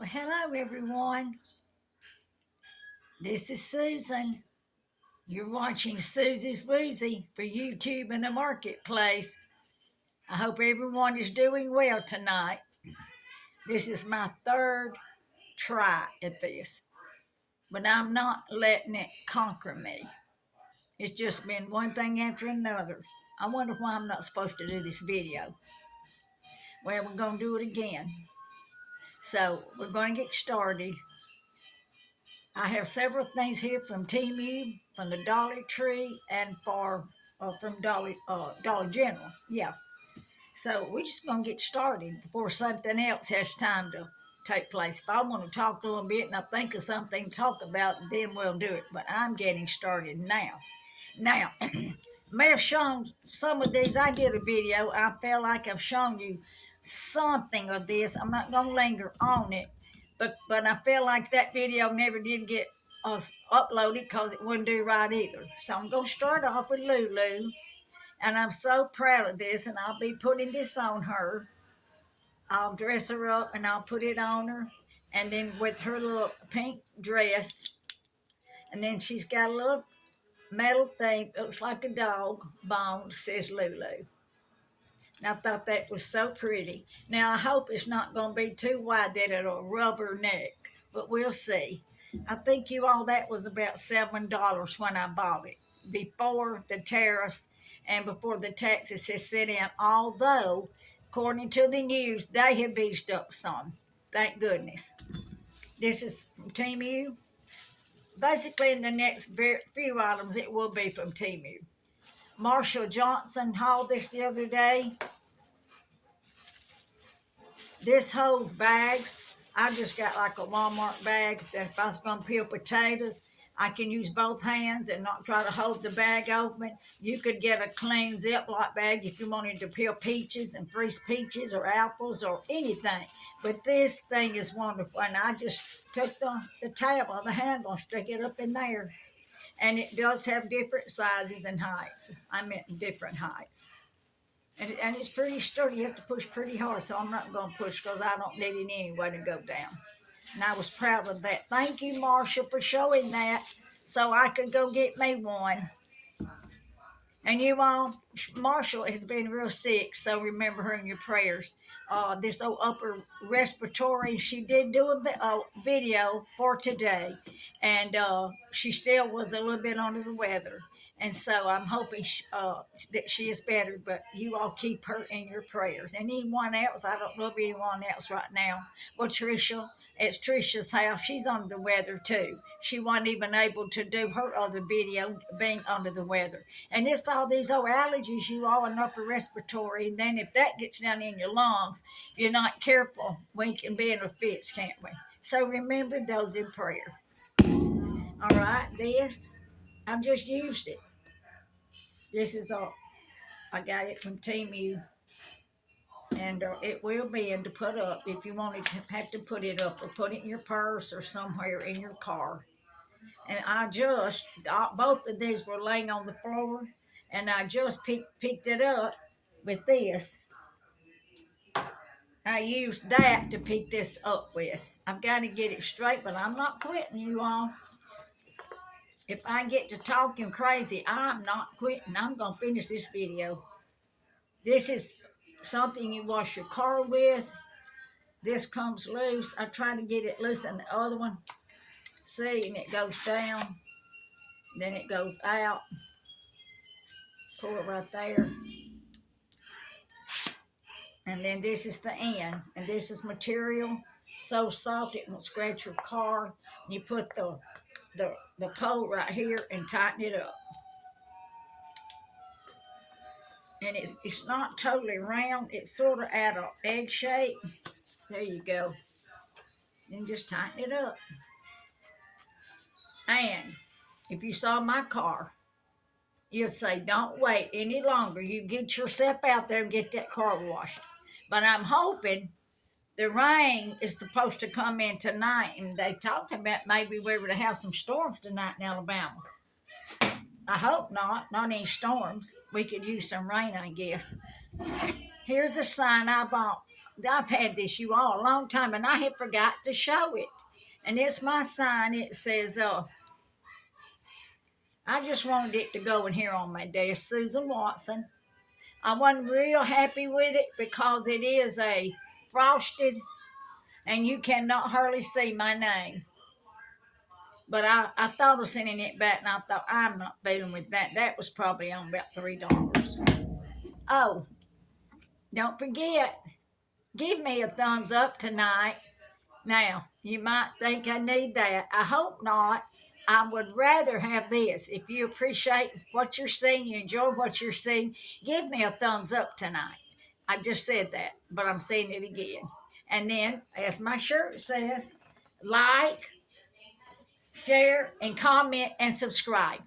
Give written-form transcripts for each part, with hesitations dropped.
Well, hello everyone. This is Susan. You're watching Susie's Woozy for YouTube in the Marketplace. I hope everyone is doing well tonight. This is my third try at this, but I'm not letting it conquer me. It's just been one thing after another. I wonder why I'm not supposed to do this video. Well, we're going to do it again. So we're going to get started. I have several things here from Temu, from the Dollar Tree, and from Dollar General. Yeah. So we're just gonna get started before something else has time to take place. If I want to talk a little bit and I think of something to talk about, then we'll do it. But I'm getting started now. Now, may have shown some of these. I did a video. I feel like I've shown you something of this. I'm not gonna linger on it, but I feel like that video never did get uploaded because it wouldn't do right either. So I'm gonna start off with Lulu, and I'm so proud of this, and I'll be putting this on her. I'll dress her up and I'll put it on her, and then with her little pink dress, and then she's got a little metal thing, looks like a dog bone, says Lulu. And I thought that was so pretty. Now I hope it's not going to be too wide that it'll rub her neck, but we'll see. I think you all that was about $7 when I bought it, before the tariffs and before the taxes has set in. Although, according to the news, they have beefed up some. Thank goodness. This is from Temu. Basically, in the next few items, it will be from Temu. Marshall Johnson hauled this the other day. This holds bags. I just got like a Walmart bag. If I was going to peel potatoes, I can use both hands and not try to hold the bag open. You could get a clean Ziploc bag if you wanted to peel peaches and freeze peaches or apples or anything. But this thing is wonderful. And I just took the tab of the handle and stuck it up in there. And it does have different sizes and heights. I meant different heights. And it's pretty sturdy. You have to push pretty hard, so I'm not going to push because I don't need it anyway to go down. And I was proud of that. Thank you, Marshall, for showing that so I could go get me one. And you all, Marshall has been real sick, so remember her in your prayers. This old upper respiratory, she did do a video for today, and she still was a little bit under the weather. And so I'm hoping that she is better, but you all keep her in your prayers. And anyone else, I don't know of anyone else right now. Well, Tricia, it's Tricia's house. She's under the weather too. She wasn't even able to do her other video being under the weather. And it's all these old allergies you all in upper respiratory. And then if that gets down in your lungs, if you're not careful, we can be in a fix, can't we? So remember those in prayer. All right, this, I've just used it. This is I got it from Temu, and it will be in to put up if you wanted to have to put it up or put it in your purse or somewhere in your car. And I just, both of these were laying on the floor, and I just picked it up with this. I used that to pick this up with. I've got to get it straight, but I'm not quitting, you all. If I get to talking crazy, I'm not quitting. I'm going to finish this video. This is something you wash your car with. This comes loose. I try to get it loose in the other one. See, and it goes down. Then it goes out. Pull it right there. And then this is the end. And this is material so soft it won't scratch your car. You put the pole right here and tighten it up. And it's not totally round. It's sort of at an egg shape. There you go. Then just tighten it up. And if you saw my car, you'd say, don't wait any longer. You get yourself out there and get that car washed. But I'm hoping the rain is supposed to come in tonight, and they talked about maybe we were to have some storms tonight in Alabama. I hope not any storms. We could use some rain, I guess. Here's a sign I bought I've had this you all a long time, and I had forgot to show it. And it's my sign. It says, I just wanted it to go in here on my desk. Susan Watson. I wasn't real happy with it because it is a frosted, and you cannot hardly see my name. But I thought of sending it back, and I thought, I'm not fooling with that. That was probably on about $3. Oh, don't forget, give me a thumbs up tonight. Now, you might think I need that. I hope not. I would rather have this. If you appreciate what you're seeing, you enjoy what you're seeing, give me a thumbs up tonight. I just said that, but I'm saying it again. And then, as my shirt says, like, share, and comment, and subscribe.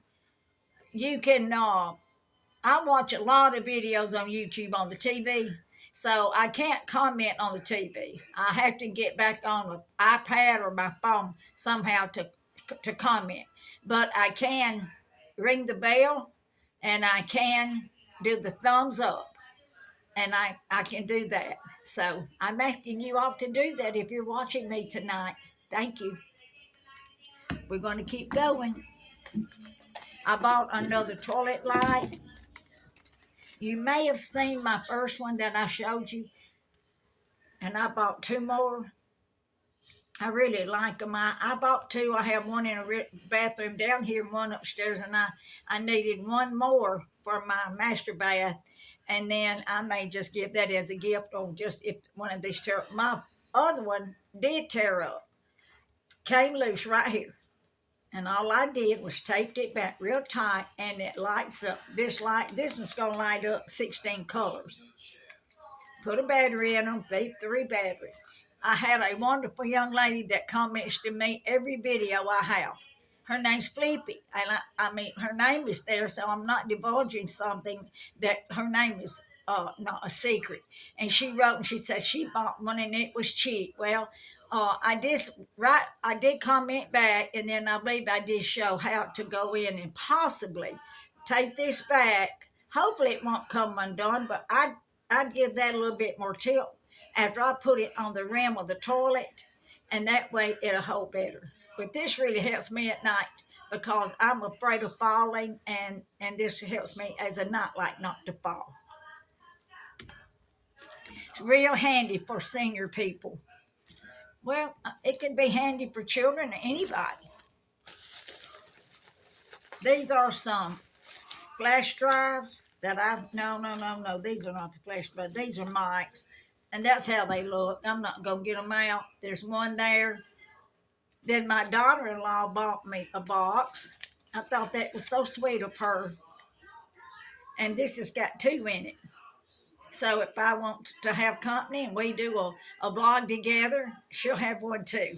You can, I watch a lot of videos on YouTube on the TV, so I can't comment on the TV. I have to get back on the iPad or my phone somehow to comment. But I can ring the bell, and I can do the thumbs up, and I can do that. So I'm asking you all to do that if you're watching me tonight. Thank you. We're going to keep going. I bought another toilet light. You may have seen my first one that I showed you, and I bought two more. I really like them. I bought two. I have one in a bathroom down here and one upstairs, and I needed one more for my master bath, and then I may just give that as a gift, or just if one of these tear up. My other one did tear up, came loose right here. And all I did was taped it back real tight, and it lights up. This one's gonna light up 16 colors. Put a battery in them, three batteries. I had a wonderful young lady that comments to me every video I have. Her name's Flippy, and I mean, her name is there, so I'm not divulging something that her name is not a secret. And she wrote and she said she bought one and it was cheap. Well, I did comment back, and then I believe I did show how to go in and possibly take this back. Hopefully it won't come undone, but I'd give that a little bit more tilt after I put it on the rim of the toilet, and that way it'll hold better. But this really helps me at night because I'm afraid of falling, and this helps me as a nightlight not to fall. It's real handy for senior people. Well, it can be handy for children or anybody. These are some flash drives that no, these are not the flash drives. These are mics, and that's how they look. I'm not going to get them out. There's one there. Then my daughter-in-law bought me a box. I thought that was so sweet of her. And this has got two in it. So if I want to have company and we do a blog together, she'll have one too.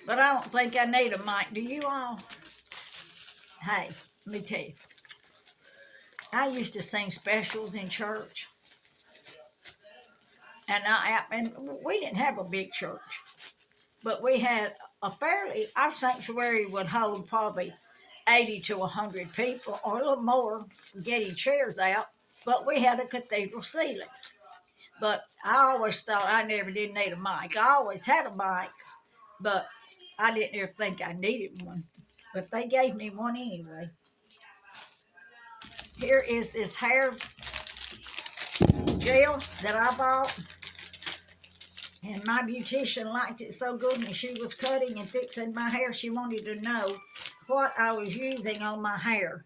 But I don't think I need a mic. Do you all? Hey, let me tell you. I used to sing specials in church. And we didn't have a big church, but we had our sanctuary would hold probably 80 to 100 people, or a little more, getting chairs out, but we had a cathedral ceiling. But I always thought I never did need a mic. I always had a mic, but I didn't ever think I needed one. But they gave me one anyway. Here is this hair gel that I bought. And my beautician liked it so good, and she was cutting and fixing my hair. She wanted to know what I was using on my hair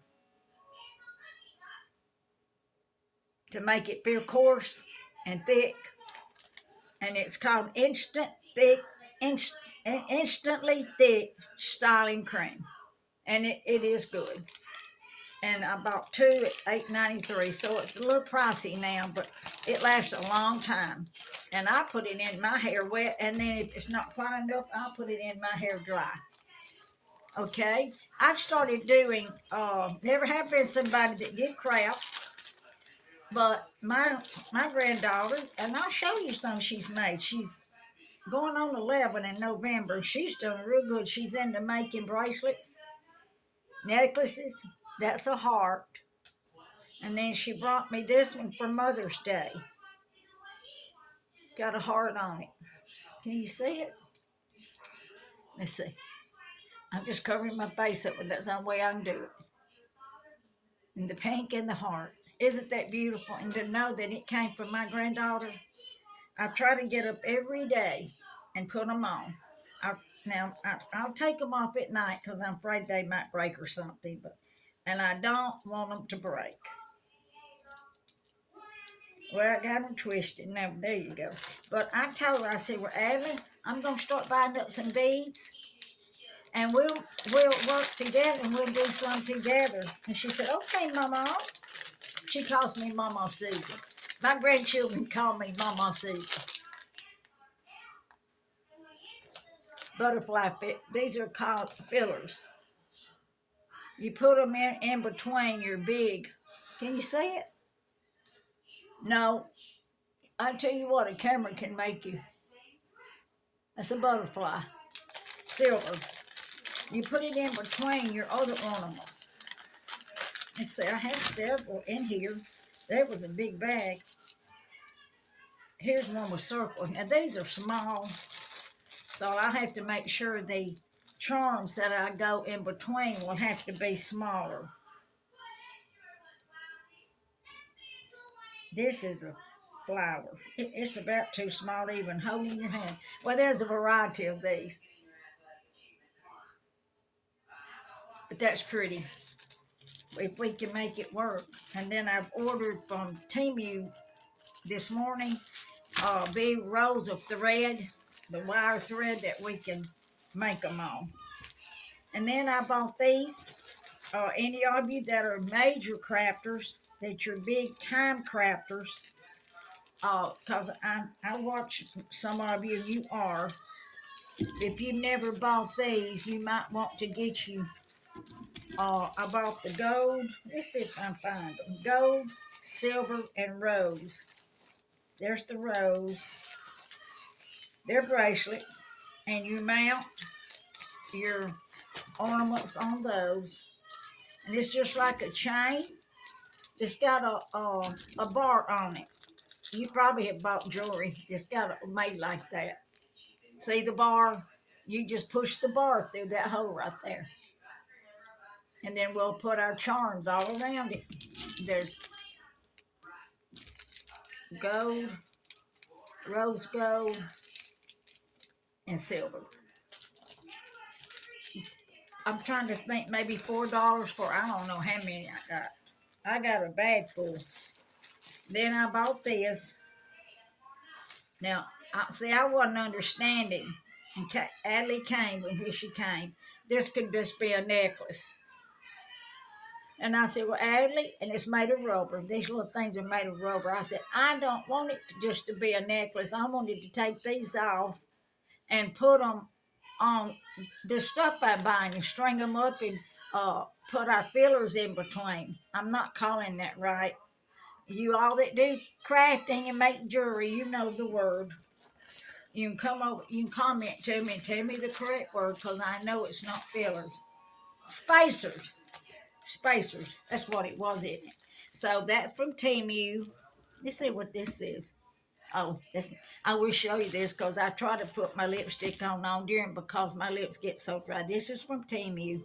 to make it feel coarse and thick. And it's called Instantly Thick Styling Cream. And it is good. And I bought two at $8.93, so it's a little pricey now, but it lasts a long time. And I put it in my hair wet, and then if it's not quite enough, I'll put it in my hair dry. Okay? I've started doing, never have been somebody that did crafts, but my granddaughter, and I'll show you some she's made. She's going on 11 in November. She's doing real good. She's into making bracelets, necklaces. That's a heart. And then she brought me this one for Mother's Day. Got a heart on it. Can you see it? Let's see. I'm just covering my face up, but that's the only way I can do it. And the pink and the heart. Isn't that beautiful? And to know that it came from my granddaughter. I try to get up every day and put them on. I'll take them off at night because I'm afraid they might break or something. And I don't want them to break. Well, I got them twisted. Now, there you go. But I told her, I said, well, Adley, I'm going to start buying up some beads. And we'll work together and we'll do something together. And she said, okay, Mama. She calls me Mama Susan. My grandchildren call me Mama Susan. Butterfly fit. These are called fillers. You put them in between your big. Can you see it? No. I tell you what, a camera can make you. That's a butterfly. Silver. You put it in between your other ornaments. You see, I have several in here. There was a big bag. Here's one with circles. Now, these are small, so I have to make sure the charms that I go in between will have to be smaller. This is a flower. It's about too small to even hold in your hand. Well, there's a variety of these. But that's pretty. If we can make it work. And then I've ordered from Temu this morning big rolls of thread, the wire thread that we can make them on. And then I bought these. Any of you that are major crafters, that you're big time crafters, because I watch some of you, you are. If you never bought these, you might want to get you. I bought the gold. Let's see if I can find them. Gold, silver, and rose. There's the rose. They're bracelets, and you mount your ornaments on those. And it's just like a chain. It's got a bar on it. You probably have bought jewelry that's got it made like that. See the bar? You just push the bar through that hole right there. And then we'll put our charms all around it. There's gold, rose gold, and silver. I'm trying to think maybe $4 for I don't know how many I got. I got a bag full. Then I bought this. Now, I wasn't understanding. And Adley came when she came. This could just be a necklace. And I said, well, Adley, and it's made of rubber. These little things are made of rubber. I said, I don't want it just to be a necklace. I wanted to take these off and put them on the stuff I buy and string them up and put our fillers in between. I'm not calling that right. You all that do crafting and make jewelry, you know the word. You can come over, you can comment to me and tell me the correct word because I know it's not fillers. Spacers. Spacers. That's what it was, isn't it? So that's from Temu. Let's see what this is. Oh, I will show you this because I try to put my lipstick on during because my lips get so dry. This is from Temu.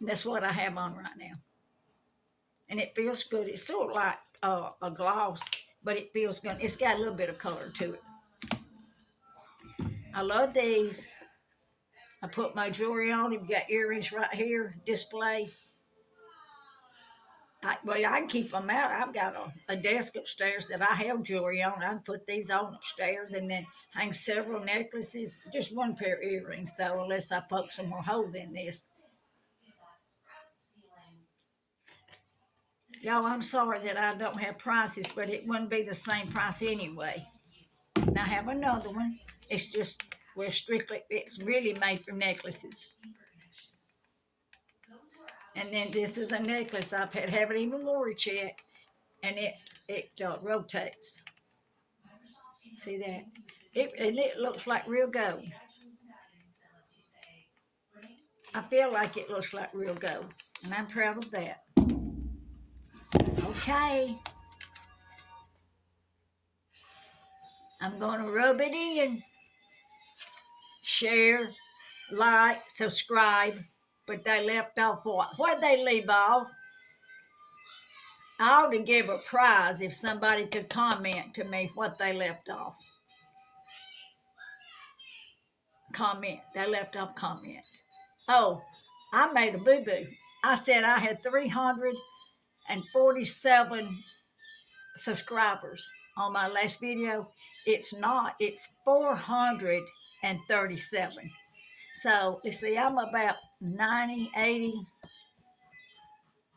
That's what I have on right now. And it feels good. It's sort of like a gloss, but it feels good. It's got a little bit of color to it. I love these. I put my jewelry on. You've got earrings right here, display. I can keep them out. I've got a desk upstairs that I have jewelry on. I can put these on upstairs and then hang several necklaces. Just one pair of earrings, though, unless I poke some more holes in this. Y'all, I'm sorry that I don't have prices, but it wouldn't be the same price anyway. And I have another one. It's just, it's really made for necklaces. And then this is a necklace I've haven't even worn it yet. And it rotates. See that? It looks like real gold. I feel like it looks like real gold. And I'm proud of that. Okay. I'm going to rub it in. Share, like, subscribe. But they left off what? What'd they leave off? I ought to give a prize if somebody could comment to me what they left off. Comment. They left off comment. Oh, I made a boo-boo. I said I had 347 subscribers on my last video. It's not. It's 437. So, you see, I'm about 90, 80.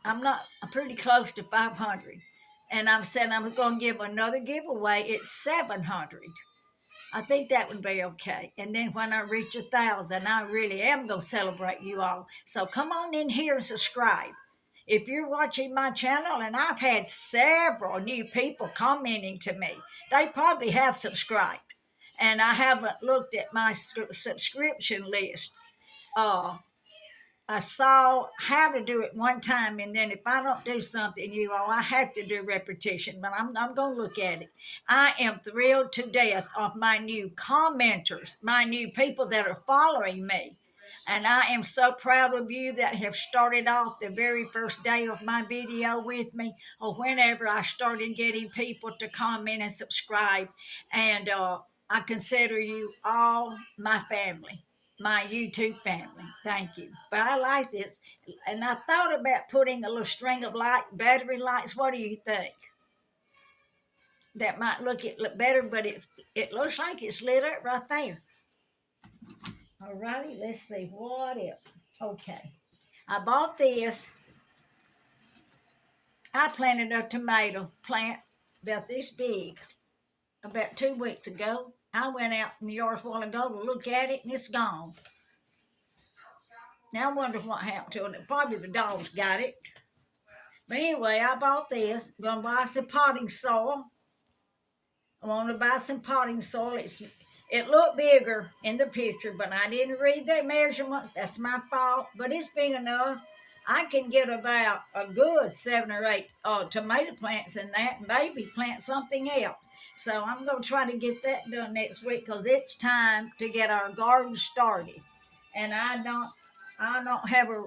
I'm pretty close to 500. And I'm saying I'm going to give another giveaway. It's 700. I think that would be okay. And then when I reach 1,000, I really am going to celebrate you all. So come on in here and subscribe. If you're watching my channel, and I've had several new people commenting to me, they probably have subscribed. And I haven't looked at my subscription list. I saw how to do it one time, and then if I don't do something, you all, I have to do repetition, but I'm going to look at it. I am thrilled to death of my new commenters, my new people that are following me. And I am so proud of you that have started off the very first day of my video with me, or whenever I started getting people to comment and subscribe. And I consider you all my family, my YouTube family. Thank you. But I like this. And I thought about putting a little string of battery lights. What do you think? That might look better, but it looks like it's lit up right there. All righty, let's see what else. Okay. I bought this. I planted a tomato plant about this big about 2 weeks ago. I went out in the yard a while ago to look at it, and it's gone. Now I wonder what happened to it. Probably the dogs got it. But anyway, I bought this. I'm going to buy some potting soil. I want to buy some potting soil. It looked bigger in the picture, but I didn't read the measurements. That's my fault. But it's big enough. I can get about a good 7 or 8 tomato plants in that, and maybe plant something else. So I'm going to try to get that done next week because it's time to get our garden started. And I don't have a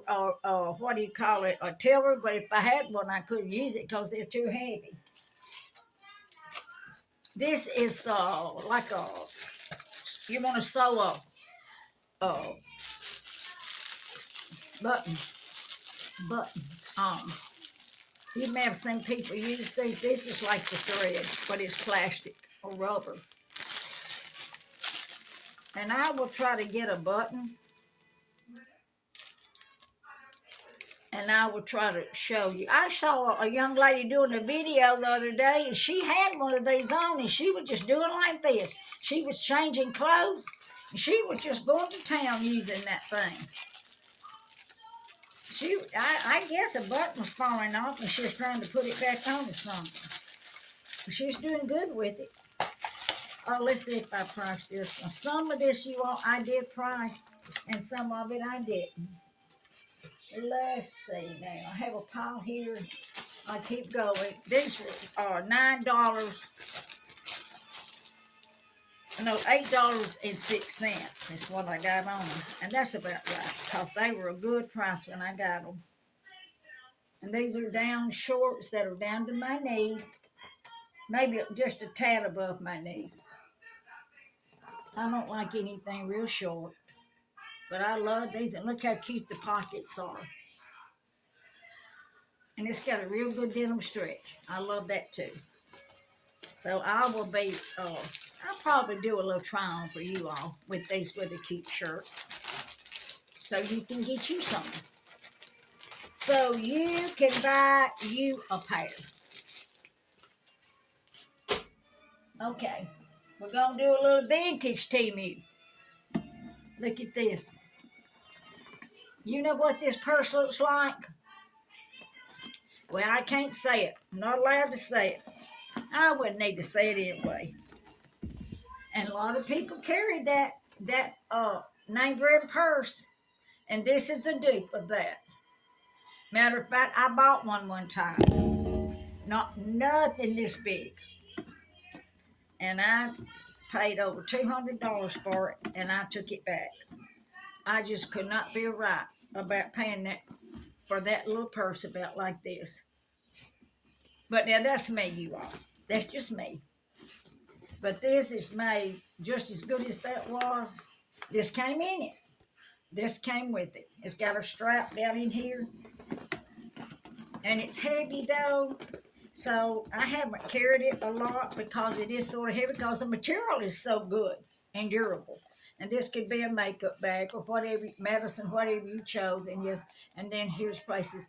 what do you call it, a tiller, but if I had one, I couldn't use it because they're too heavy. This is like you want to sew a button. You may have seen people use these. This is like the thread, but it's plastic or rubber. And I will try to get a button. And I will try to show you. I saw a young lady doing a video the other day, and she had one of these on, and she was just doing like this. She was changing clothes, and she was just going to town using that thing. I guess a button was falling off, and she was trying to put it back on or something. But she's doing good with it. Oh, let's see if I priced this one. Some of this I did price, and some of it I didn't. Let's see now. I have a pile here. I keep going. These are $9. No, $8.06 is what I got on them. And that's about right, because they were a good price when I got them. And these are down shorts that are down to my knees. Maybe just a tad above my knees. I don't like anything real short. But I love these, and look how cute the pockets are. And it's got a real good denim stretch. I love that too. So I will be, I'll probably do a little try on for you all with these with a cute shirt. So you can get you some. So you can buy you a pair. Okay. We're going to do a little vintage Temu. Look at this. You know what this purse looks like? Well, I can't say it. I'm not allowed to say it. I wouldn't need to say it anyway. And a lot of people carry that name brand purse. And this is a dupe of that. Matter of fact, I bought one time. Not nothing this big. And I paid over $200 for it, and I took it back. I just could not feel right about paying that for that little purse about like this. But now that's me, you all. That's just me. But this is made just as good as that was. This came in it. This came with it. It's got a strap down in here. And it's heavy though. So I haven't carried it a lot because it is sort of heavy because the material is so good and durable. And this could be a makeup bag or whatever, medicine, whatever you chose. And yes, and then here's places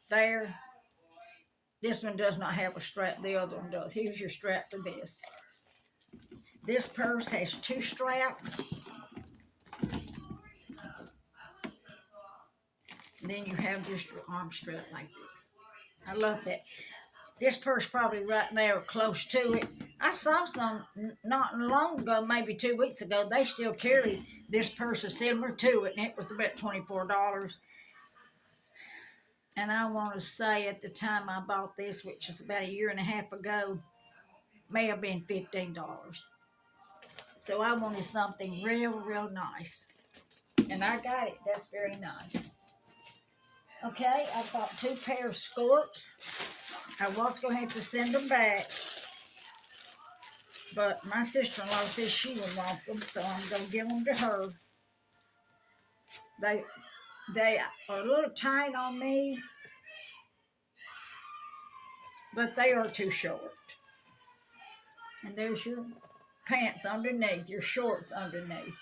there. This one does not have a strap. The other one does. Here's your strap for this. This purse has 2 straps. Then you have just your arm strap like this. I love that. This purse probably right there close to it. I saw some not long ago, maybe 2 weeks ago. They still carry this purse similar to it, and it was about $24. And I want to say at the time I bought this, which is about a year and a half ago, may have been $15. So I wanted something real nice. And I got it. That's very nice. Okay, I bought 2 pair of skirts. I was going to have to send them back. But my sister-in-law says she would want them, so I'm going to give them to her. They are a little tight on me, but they are too short. And there's your pants underneath, your shorts underneath.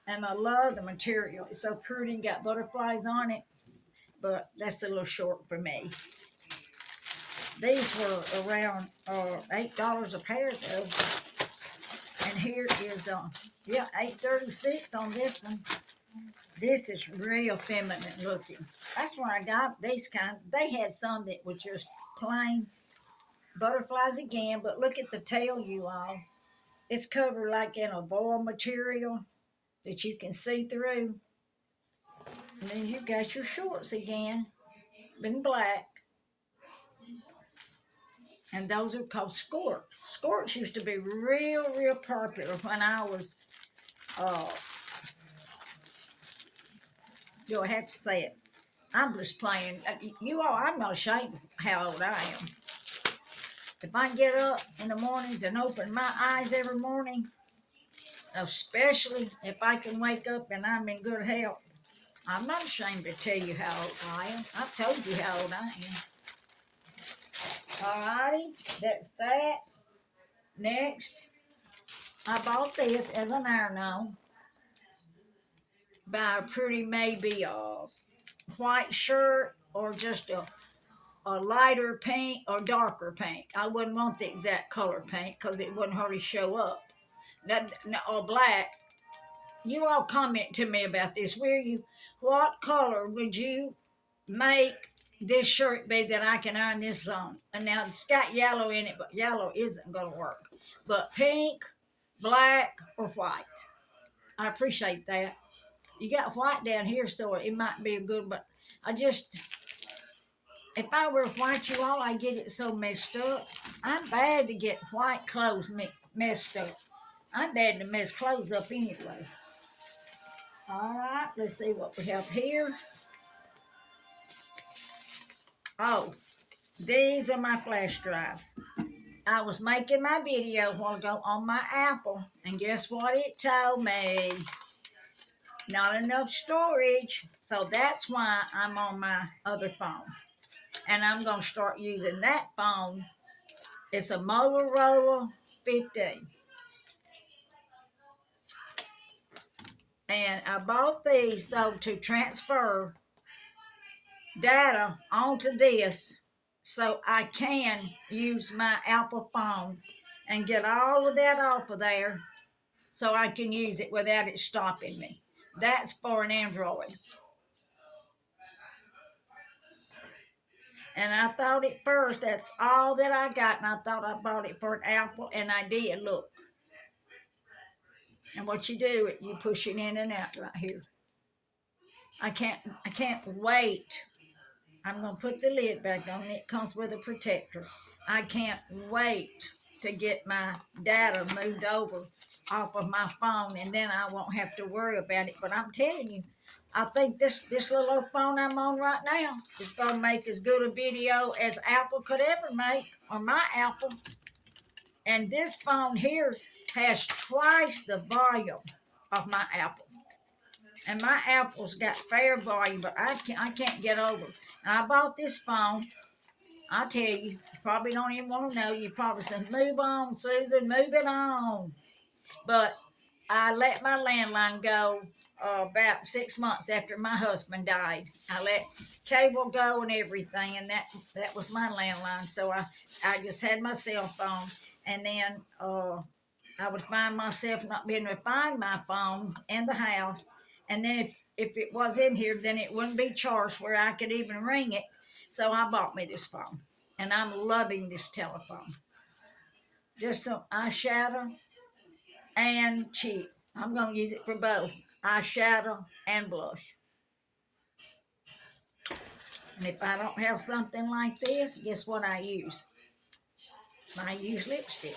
And I love the material. It's so pretty, got butterflies on it, but that's a little short for me. These were around $8 a pair though. And here is $8.36 on this one. This is real feminine looking. That's where I got these kind. They had some that was just plain butterflies again, but look at the tail, you all. It's covered like in a voile material that you can see through. And then you got your shorts again in black. And those are called skirts. Skirts used to be real popular when I was, you'll have to say it. I'm just playing. You all, I'm not ashamed of how old I am. If I can get up in the mornings and open my eyes every morning, especially if I can wake up and I'm in good health, I'm not ashamed to tell you how old I am. I've told you how old I am. Alrighty, that's that. Next, I bought this as an iron-on by a pretty maybe white shirt or just a lighter pink or darker pink. I wouldn't want the exact color pink because it wouldn't hardly show up. Or black. You all comment to me about this, will you? What color would you make this shirt be that I can iron this on? And now it's got yellow in it, but yellow isn't going to work. But pink, black, or white. I appreciate that. You got white down here, so it might be a good, but if I wear white, you all, I get it so messed up. I'm bad to get white clothes messed up. I'm bad to mess clothes up anyway. All right, let's see what we have here. Oh, these are my flash drives. I was making my video a while ago on my Apple, and guess what it told me? Not enough storage, so that's why I'm on my other phone. And I'm going to start using that phone. It's a Motorola 15. And I bought these, though, to transfer data onto this so I can use my Apple phone and get all of that off of there so I can use it without it stopping me. That's for an Android. And I thought at first that's all that I got, and I thought I bought it for an Apple, and I did, look. And what you do, you push it in and out right here. I can't wait I'm going to put the lid back on. It comes with a protector. I can't wait to get my data moved over off of my phone, and then I won't have to worry about it. But I'm telling you, I think this little old phone I'm on right now is going to make as good a video as Apple could ever make, or my Apple. And this phone here has twice the volume of my Apple. And my Apple's got fair volume, but I can't get over. And I bought this phone. I tell you, you probably don't even want to know. You probably said, "Move on, Susan, move it on." But I let my landline go about 6 months after my husband died. I let cable go and everything, and that was my landline. So I just had my cell phone, and then I would find myself not being able to find my phone in the house, and then if it was in here, then it wouldn't be charged where I could even ring it. So I bought me this phone, and I'm loving this telephone. Just some eyeshadow and cheek. I'm going to use it for both eyeshadow and blush. And if I don't have something like this, guess what I use? I use lipstick.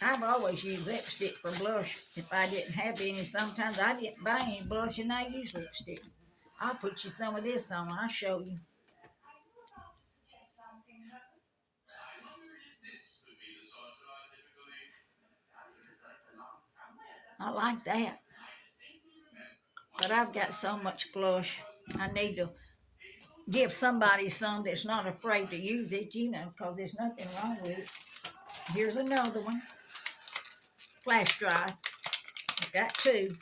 I've always used lipstick for blush. If I didn't have any, sometimes I didn't buy any blush and I use lipstick. I'll put you some of this on. I'll show you. I like that. But I've got so much blush. I need to give somebody some that's not afraid to use it, because there's nothing wrong with it. Here's another one. Flash drive. I've got two.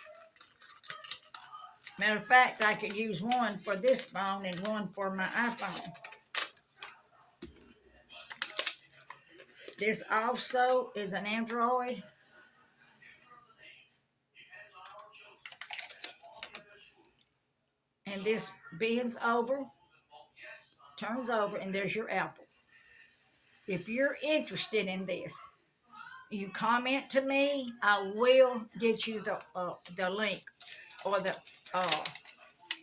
Matter of fact, I could use one for this phone and one for my iPhone. This also is an Android. And this bends over, turns over, and there's your Apple. If you're interested in this, you comment to me. I will get you the link or the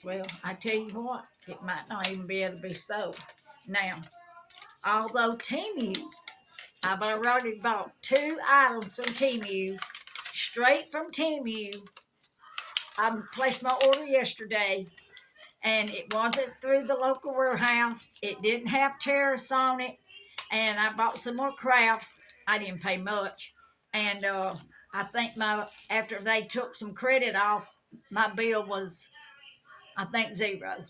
well. I tell you what, it might not even be able to be sold now. Although Temu, I've already bought 2 items from Temu, straight from Temu. I placed my order yesterday, and it wasn't through the local warehouse. It didn't have tariffs on it, and I bought some more crafts. I didn't pay much, and I think after they took some credit off, my bill was, I think, 0.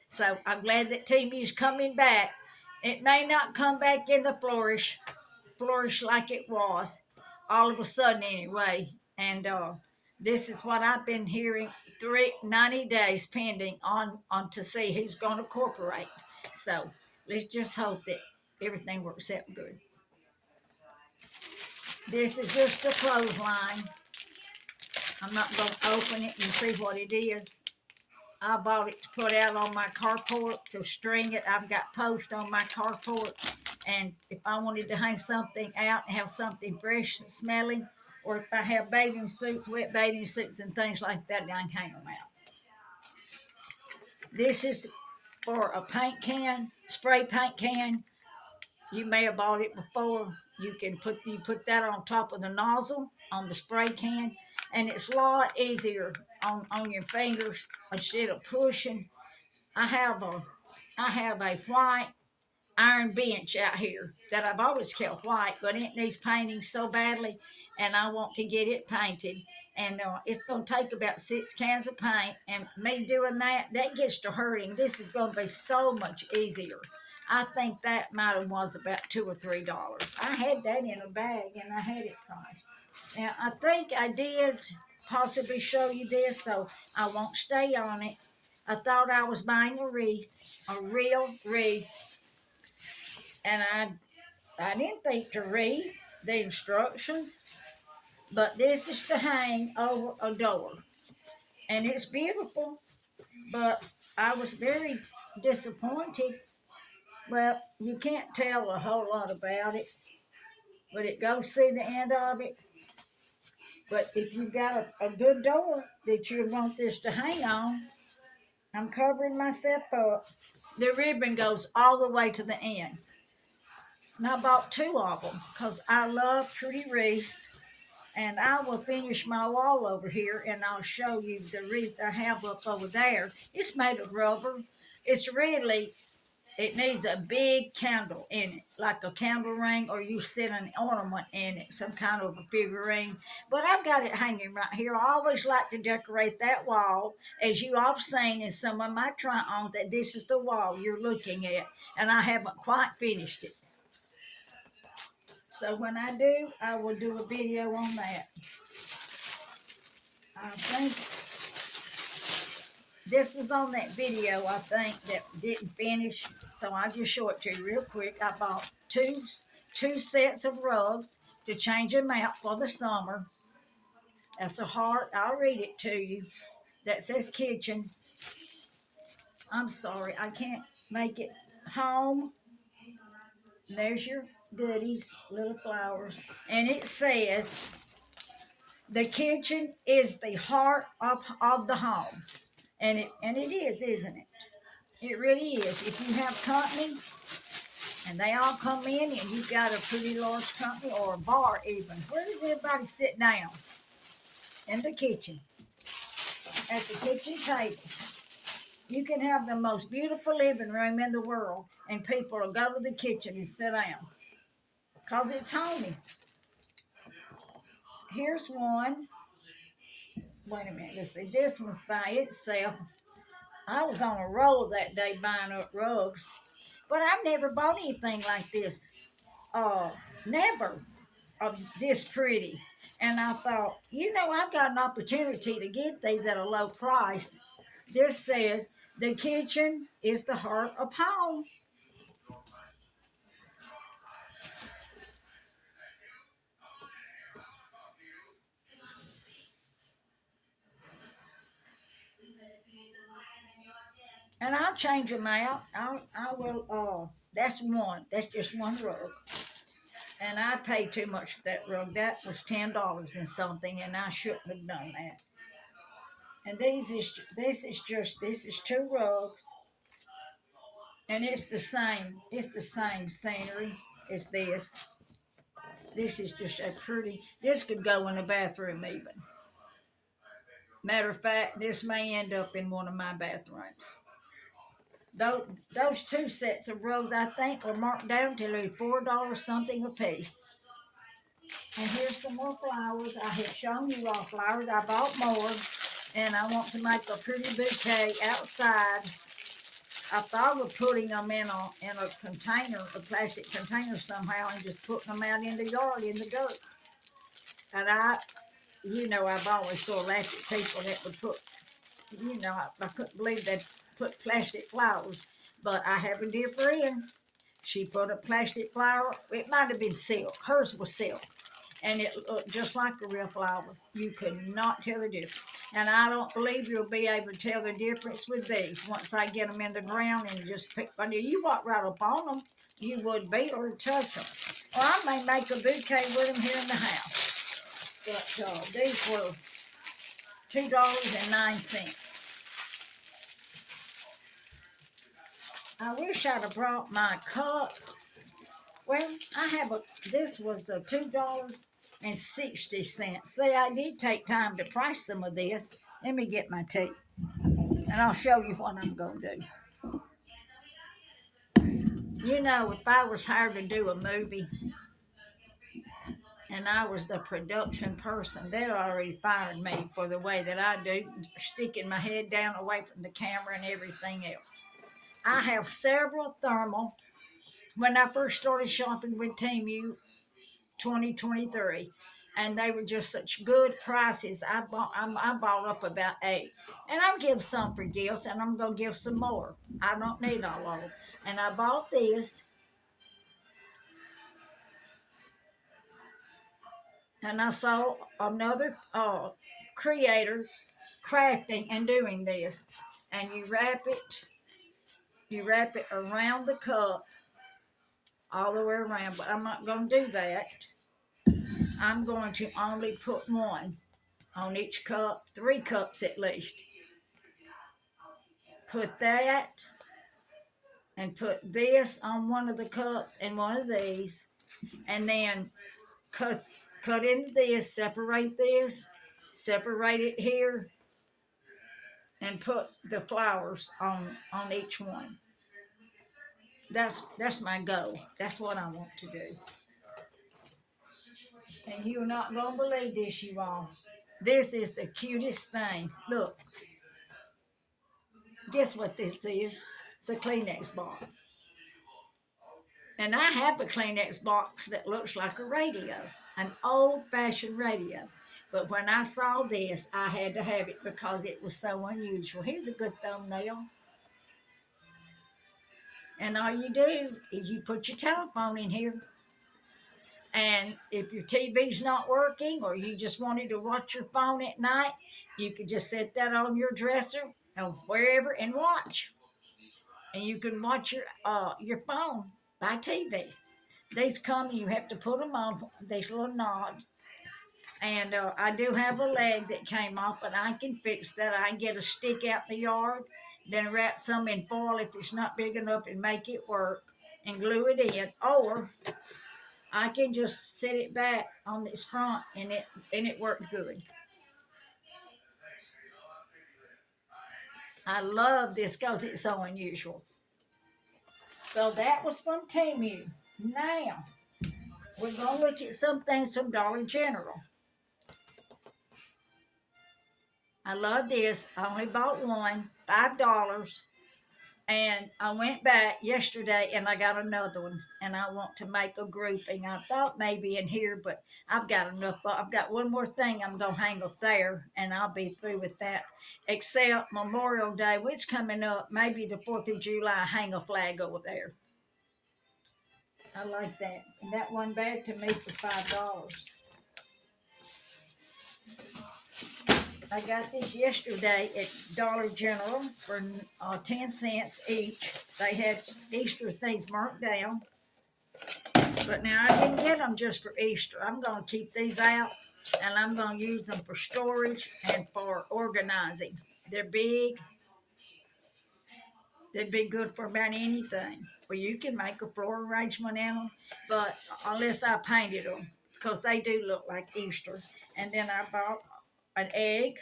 So I'm glad that Temu's coming back. It may not come back in the flourish like it was, all of a sudden anyway. And this is what I've been hearing. 90 days pending on to see who's going to cooperate. So let's just hope that everything works out good. This is just a clothesline. I'm not going to open it and see what it is. I bought it to put out on my carport to string it. I've got posts on my carport, and if I wanted to hang something out and have something fresh and smelling, or if I have bathing suits, wet bathing suits, and things like that, I can hang them out. This is for a paint can, spray paint can. You may have bought it before. You put that on top of the nozzle on the spray can, and it's a lot easier on your fingers instead of pushing. I have a white iron bench out here that I've always kept white, but it needs painting so badly, and I want to get it painted. And it's going to take about 6 cans of paint, and me doing that gets to hurting. This is going to be so much easier. I think that might have was about $2 or $3. I had that in a bag, and I had it priced. Now, I think I did possibly show you this, so I won't stay on it. I thought I was buying a real wreath, and I didn't think to read the instructions, but this is to hang over a door, and it's beautiful, but I was very disappointed. Well, you can't tell a whole lot about it, but it goes through the end of it. But if you've got a good door that you want this to hang on, I'm covering myself up. The ribbon goes all the way to the end. And I bought two of them because I love pretty wreaths. And I will finish my wall over here and I'll show you the wreath I have up over there. It's made of rubber. It's really, it needs a big candle in it, like a candle ring, or you set an ornament in it, some kind of a figurine. But I've got it hanging right here. I always like to decorate that wall, as you all have seen in some of my try-ons, that this is the wall you're looking at, and I haven't quite finished it. So when I do, I will do a video on that. I think this was on that video, I think, that didn't finish. So I'll just show it to you real quick. I bought two sets of rugs to change them out for the summer. That's a heart. I'll read it to you. That says kitchen. I'm sorry, I can't make it home. There's your goodies, little flowers. And it says, the kitchen is the heart of the home. And it is, isn't it? It really is. If you have company and they all come in and you've got a pretty large company or a bar even, where does everybody sit down? In the kitchen. At the kitchen table. You can have the most beautiful living room in the world and people will go to the kitchen and sit down. Because it's homey. Here's one. Wait a minute. Let's see. This one's by itself. I was on a roll that day buying up rugs. But I've never bought anything like this. Never this pretty. And I thought, I've got an opportunity to get these at a low price. This says, the kitchen is the heart of home. And I'll change them out. I will, that's one. That's just one rug. And I paid too much for that rug. That was $10 and something, and I shouldn't have done that. And this is two rugs, and it's the same. It's the same scenery as this. This is just a pretty. This could go in the bathroom even. Matter of fact, this may end up in one of my bathrooms. Those two sets of rugs, I think, were marked down to $4 something a piece. And here's some more flowers. I have shown you all flowers. I bought more, and I want to make a pretty bouquet outside. I thought of putting them in a container, a plastic container somehow, and just putting them out in the yard in the dirt. And I've always sort of laughed at people that would put, I couldn't believe they'd put plastic flowers. But I have a dear friend. She put a plastic flower. It might have been silk. Hers was silk. And it looked just like a real flower. You could not tell the difference. And I don't believe you'll be able to tell the difference with these once I get them in the ground and just pick. But if you walk right up on them, you would be able to touch them. Or I may make a bouquet with them here in the house. But these were $2.09. I wish I'd have brought my cup. Well, this was the $2.60. See, I did take time to price some of this. Let me get my tape, and I'll show you what I'm going to do. If I was hired to do a movie, and I was the production person, they'd already fired me for the way that I do, sticking my head down away from the camera and everything else. I have several thermal. When I first started shopping with Temu 2023, and they were just such good prices, I bought up about 8. And I'll give some for gifts, and I'm going to give some more. I don't need all of them. And I bought this. And I saw another creator crafting and doing this. And you wrap it around the cup, all the way around. But I'm not going to do that. I'm going to only put one on each cup, 3 cups at least. put that and put this on one of the cups and one of these, and then cut into this, separate it here, and put the flowers on each one. That's my goal. That's what I want to do. And you're not gonna believe this, you all. This is the cutest thing. Look, guess what this is? It's a Kleenex box. And I have a Kleenex box that looks like a radio, an old-fashioned radio. But when I saw this, I had to have it because it was so unusual. Here's a good thumbnail. And all you do is you put your telephone in here. And if your TV's not working or you just wanted to watch your phone at night, you could just set that on your dresser or wherever and watch. And you can watch your phone by TV. These come, you have to put them on these little knobs. And I do have a leg that came off, but I can fix that. I can get a stick out the yard, then wrap some in foil if it's not big enough and make it work and glue it in. Or I can just set it back on this front and it worked good. I love this because it's so unusual. So that was from Temu. Now, we're going to look at some things from Dollar General. I love this. I only bought one, $5. And I went back yesterday and I got another one. And I want to make a grouping. I thought maybe in here, but I've got enough. I've got one more thing I'm going to hang up there and I'll be through with that. Except Memorial Day, which is coming up, maybe the 4th of July, hang a flag over there. I like that. And that one bag to me for $5. I got this yesterday at Dollar General for 10 cents each. They had Easter things marked down. But now I didn't get them just for Easter. I'm going to keep these out and I'm going to use them for storage and for organizing. They're big. They'd be good for about anything. Well, you can make a floor arrangement in them, but unless I painted them, because they do look like Easter. And then I bought an egg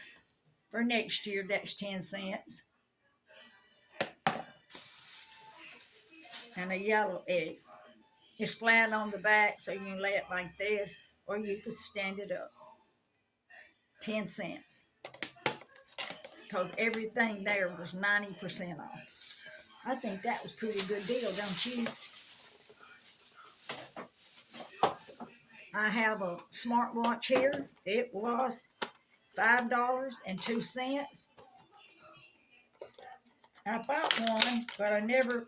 for next year. That's 10 cents. And a yellow egg. It's flat on the back, so you can lay it like this, or you can stand it up. 10 cents. Because everything there was 90% off. I think that was a pretty good deal, don't you? I have a smartwatch here. It was $5.02. I bought one, but I never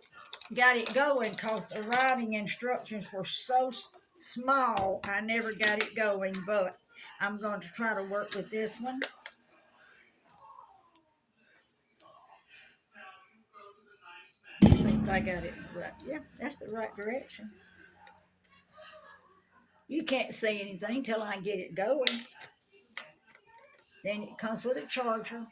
got it going because the writing instructions were so small. I never got it going, but I'm going to try to work with this one. See if I got it right. Yeah, that's the right direction. You can't see anything till I get it going. Then it comes with a charger.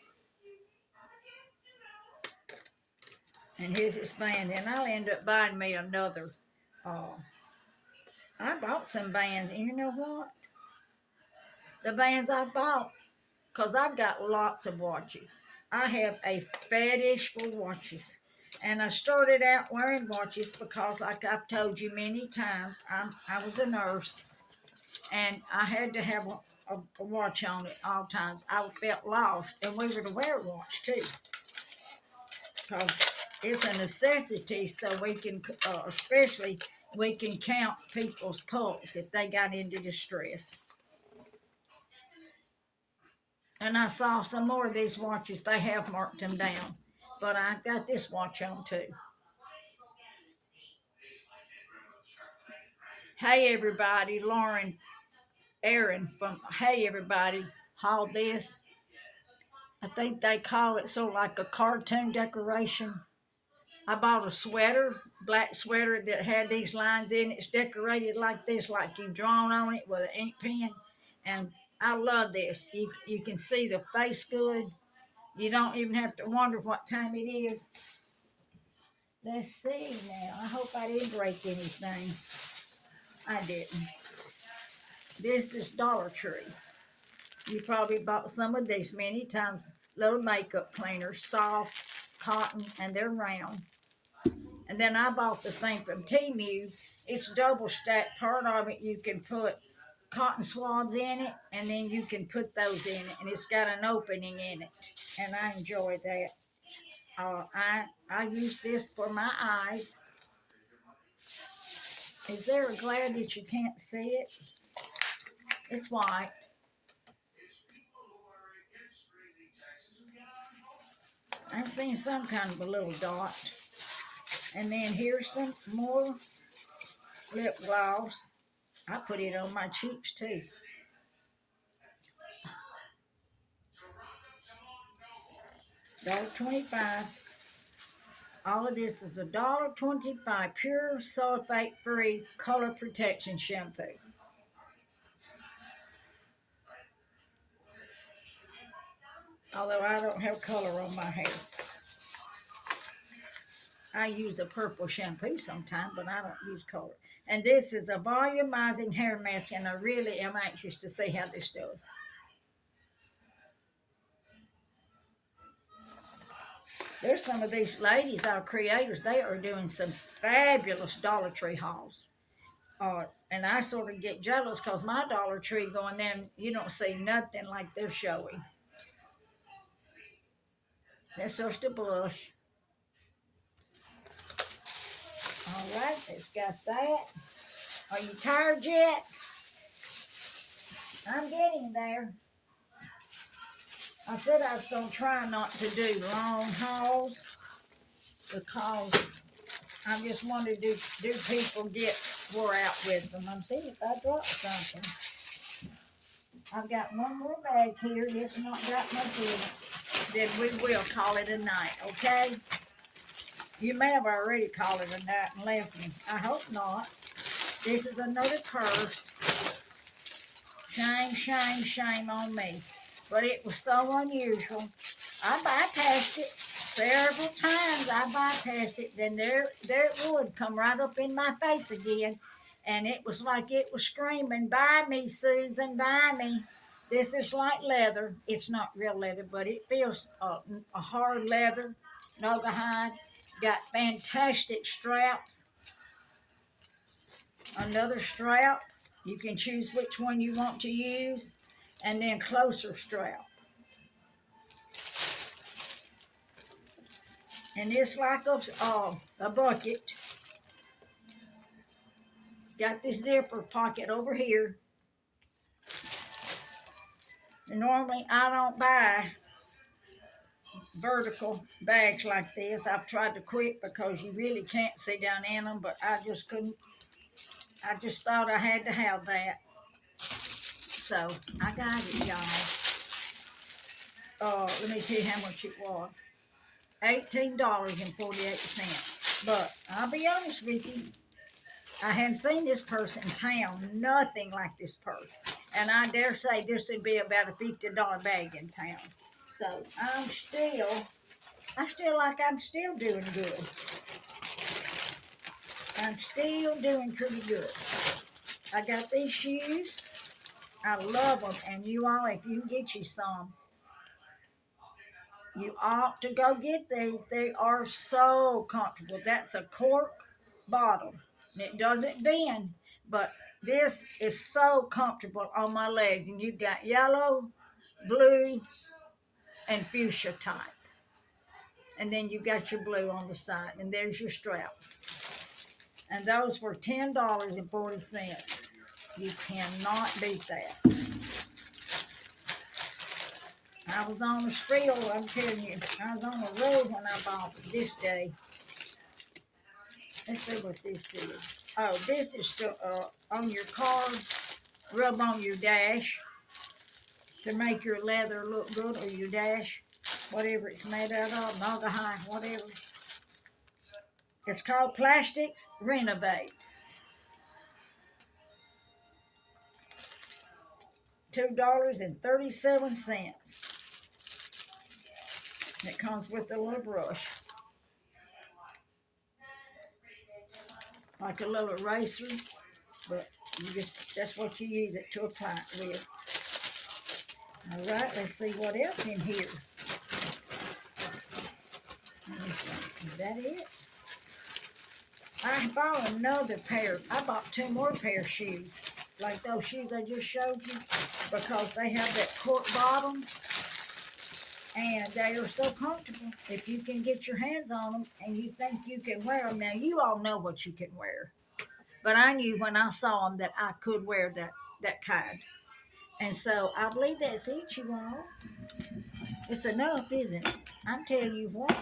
And here's its band. And I'll end up buying me another. I bought some bands, and you know what? The bands I bought, because I've got lots of watches. I have a fetish for watches. And I started out wearing watches because, like I've told you many times, I was a nurse. And I had to have a watch on at all times. I felt lost, and we were to wear a watch too, because it's a necessity. So we can, especially, we can count people's pulse if they got into distress. And I saw some more of these watches. They have marked them down, but I got this watch on too. Hey everybody, Aaron from Hey Everybody hauled this. I think they call it sort of like a cartoon decoration. I bought a sweater, black sweater that had these lines in it. It's decorated like this, like you've drawn on it with an ink pen. And I love this. You can see the face good. You don't even have to wonder what time it is. Let's see now. I hope I didn't break anything. I didn't. This is Dollar Tree. You probably bought some of these many times. Little makeup cleaners, soft, cotton, and they're round. And then I bought the thing from Temu. It's double stacked. Part of it you can put cotton swabs in it, and then you can put those in it, and it's got an opening in it. And I enjoy that. I use this for my eyes. Is there a glare that you can't see it? It's white. I've seen some kind of a little dot. And then here's some more lip gloss. I put it on my cheeks too. $1.25. All of this is $1.25 pure sulfate free color protection shampoo. Although I don't have color on my hair. I use a purple shampoo sometimes, but I don't use color. And this is a volumizing hair mask, and I really am anxious to see how this does. There's some of these ladies, our creators, they are doing some fabulous Dollar Tree hauls. And I sort of get jealous because my Dollar Tree going there, you don't see nothing like they're showing. That's just a blush. All right, it's got that. Are you tired yet? I'm getting there. I said I was going to try not to do long hauls because I just wanted to do people get wore out with them. I'm seeing if I dropped something. I've got one more bag here. It's not got much in it. Then we will call it a night, okay? You may have already called it a night and left me. I hope not. This is another curse. Shame, shame, shame on me. But it was so unusual. I bypassed it several times. I bypassed it. Then there it would come right up in my face again. And it was like it was screaming, "Buy me, Susan, buy me." This is like leather. It's not real leather, but it feels a hard leather, Naugahyde. Got fantastic straps. Another strap. You can choose which one you want to use. And then closer strap. And it's like a bucket. Got this zipper pocket over here. And normally I don't buy vertical bags like this. I've tried to quit because you really can't see down in them, but I just couldn't. I just thought I had to have that. So I got it, y'all. Let me tell you how much it was. $18.48. But I'll be honest with you, I hadn't seen this purse in town, nothing like this purse. And I dare say this would be about a $50 bag in town. So I feel like I'm still doing good. I'm still doing pretty good. I got these shoes. I love them. And you all, if you can get you some, you ought to go get these. They are so comfortable. That's a cork bottle. And it doesn't bend, but this is so comfortable on my legs. And you've got yellow, blue, and fuchsia type. And then you've got your blue on the side. And there's your straps. And those were $10.40. You cannot beat that. I was on the spiel, I'm telling you. I was on the road when I bought it this day. Let's see what this is. Oh, this is on your car. Rub on your dash to make your leather look good, or your dash, whatever it's made out of, Naugahyde, whatever. It's called Plastics Renovate. $2.37. It comes with a little brush, like a little eraser, but that's what you use it to apply it with. All right, let's see what else in here. Is that it? I bought another pair. I bought two more pair of shoes, like those shoes I just showed you, because they have that cork bottom, and they are so comfortable. If you can get your hands on them and you think you can wear them, now you all know what you can wear, but I knew when I saw them that I could wear that kind, and so I believe that's it, you all. It's enough, isn't it? I'm telling you what,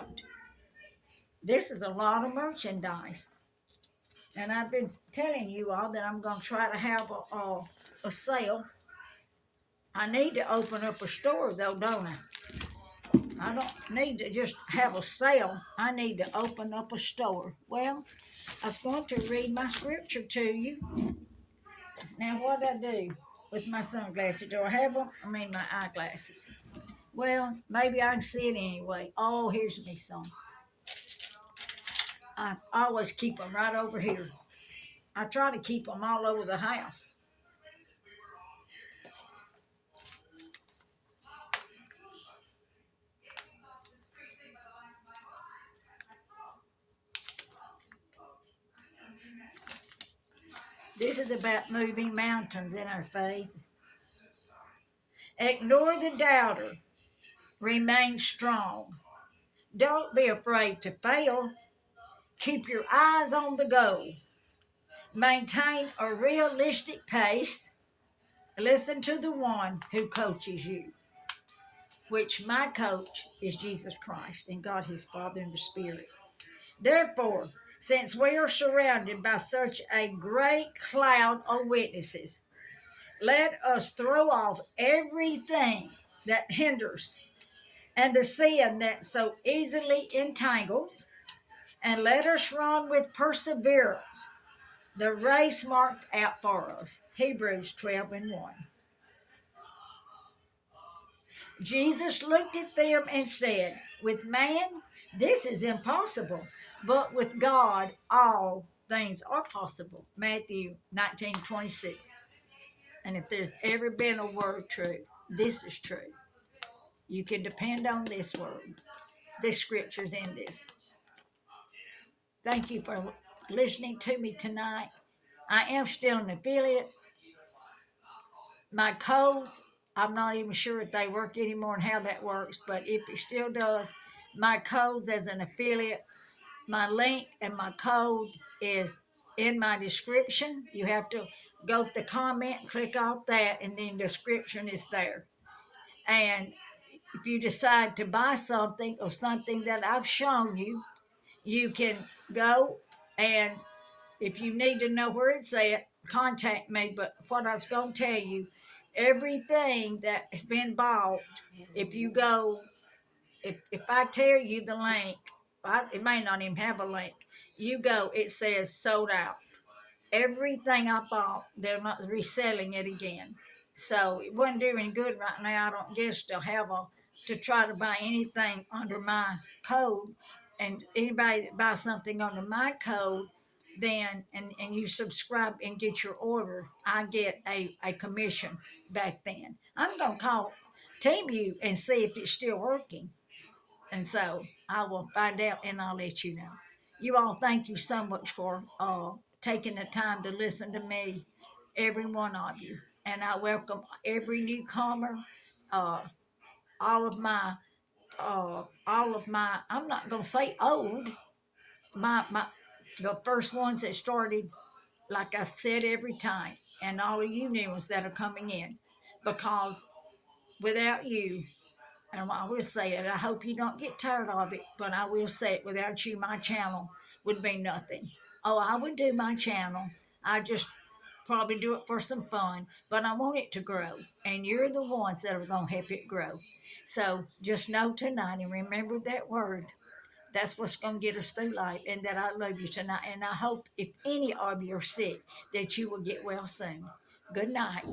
this is a lot of merchandise. And I've been telling you all that I'm going to try to have a sale. I need to open up a store, though, don't I? I don't need to just have a sale. I need to open up a store. Well, I was going to read my scripture to you. Now, what do I do with my sunglasses? Do I have them? I mean, my eyeglasses. Well, maybe I can see it anyway. Oh, here's me some. I always keep them right over here. I try to keep them all over the house. This is about moving mountains in our faith. Ignore the doubter. Remain strong. Don't be afraid to fail. Keep your eyes on the goal. Maintain a realistic pace. Listen to the one who coaches you, which my coach is Jesus Christ and God his Father and the Spirit. Therefore, since we are surrounded by such a great cloud of witnesses, let us throw off everything that hinders and the sin that so easily entangles, and let us run with perseverance the race marked out for us. Hebrews 12:1. Jesus looked at them and said, with man, this is impossible, but with God, all things are possible. Matthew 19:26. And if there's ever been a word true, this is true. You can depend on this word. This scripture's in this. Thank you for listening to me tonight. I am still an affiliate. My codes, I'm not even sure if they work anymore and how that works, but if it still does, my codes as an affiliate, my link and my code is in my description. You have to go to the comment, click off that, and then the description is there. And if you decide to buy something or something that I've shown you, you can go, and if you need to know where it's at, contact me. But what I was going to tell you, everything that has been bought, if you go, if I tell you the link, it may not even have a link. You go, it says sold out. Everything I bought, they're not reselling it again. So it wouldn't do any good right now, I don't guess, to try to buy anything under my code. And anybody that buys something under my code, then and you subscribe and get your order, I get a commission back then. I'm gonna call TeamU and see if it's still working. And so I will find out and I'll let you know. You all, thank you so much for taking the time to listen to me, every one of you. And I welcome every newcomer, uh, all of my, I'm not going to say old, my, the first ones that started, like I said every time, and all of you new ones that are coming in, because without you, and I will say it, I hope you don't get tired of it, but I will say it, without you, my channel would be nothing. Oh, I would do my channel. I just probably do it for some fun, but I want it to grow, and you're the ones that are going to help it grow. So just know tonight and remember that word. That's what's going to get us through life, and that I love you tonight. And I hope if any of you are sick, that you will get well soon. Good night.